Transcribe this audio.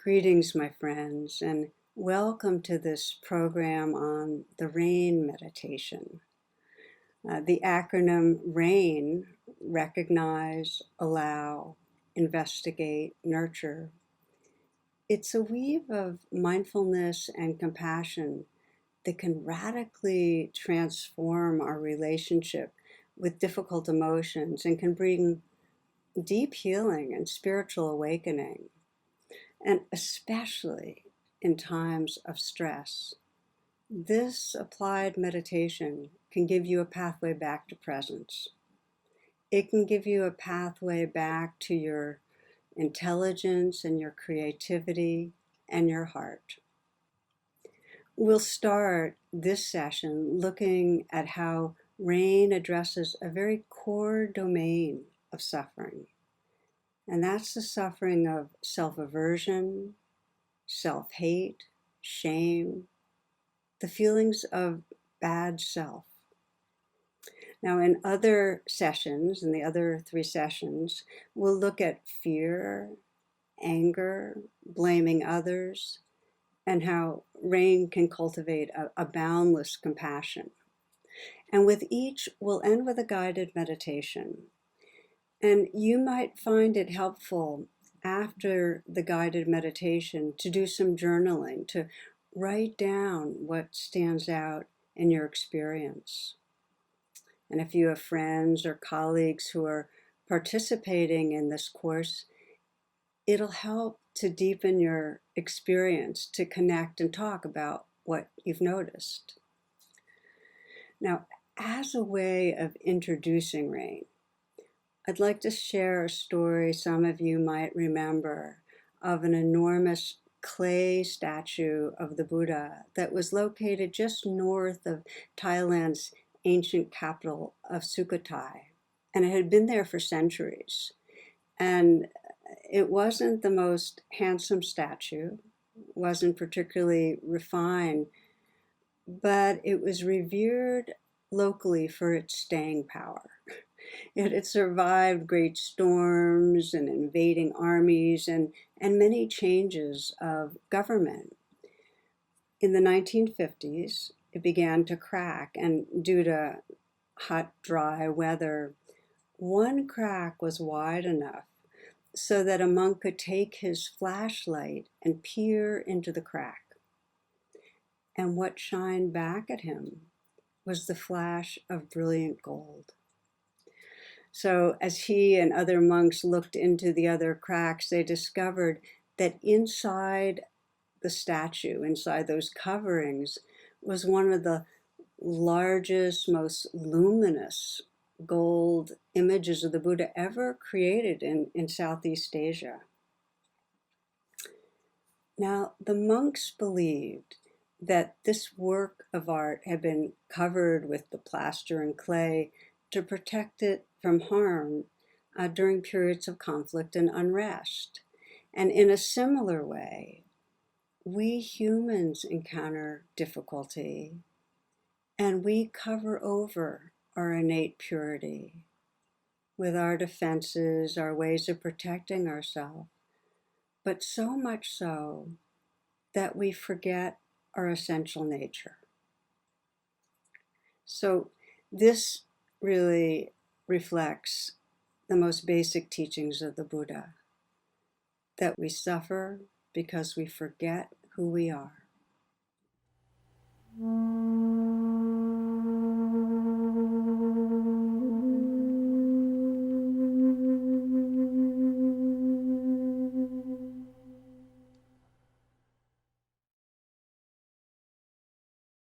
Greetings, my friends, and welcome to this program on the RAIN meditation. The acronym RAIN, recognize, allow, investigate, nurture. It's a weave of mindfulness and compassion that can radically transform our relationship with difficult emotions and can bring deep healing and spiritual awakening. And especially in times of stress, this applied meditation can give you a pathway back to presence. It can give you a pathway back to your intelligence and your creativity and your heart. We'll start this session looking at how RAIN addresses a very core domain of suffering. And that's the suffering of self-aversion, self-hate, shame, the feelings of bad self. Now, in other sessions, in the other 3 sessions, we'll look at fear, anger, blaming others, and how RAIN can cultivate a boundless compassion. And with each, we'll end with a guided meditation. And you might find it helpful after the guided meditation to do some journaling, to write down what stands out in your experience. And if you have friends or colleagues who are participating in this course, it'll help to deepen your experience, to connect and talk about what you've noticed. Now, as a way of introducing RAIN, I'd like to share a story some of you might remember of an enormous clay statue of the Buddha that was located just north of Thailand's ancient capital of Sukhothai. And it had been there for centuries. And it wasn't the most handsome statue, wasn't particularly refined, but it was revered locally for its staying power. It had survived great storms and invading armies and many changes of government. In the 1950s, it began to crack, and due to hot, dry weather, one crack was wide enough so that a monk could take his flashlight and peer into the crack. And what shined back at him was the flash of brilliant gold. So as he and other monks looked into the other cracks, they discovered that inside the statue, inside those coverings, was one of the largest, most luminous gold images of the Buddha ever created in Southeast Asia. Now, the monks believed that this work of art had been covered with the plaster and clay to protect it from harm during periods of conflict and unrest. And in a similar way, we humans encounter difficulty and we cover over our innate purity with our defenses, our ways of protecting ourselves, but so much so that we forget our essential nature. So this really reflects the most basic teachings of the Buddha, that we suffer because we forget who we are.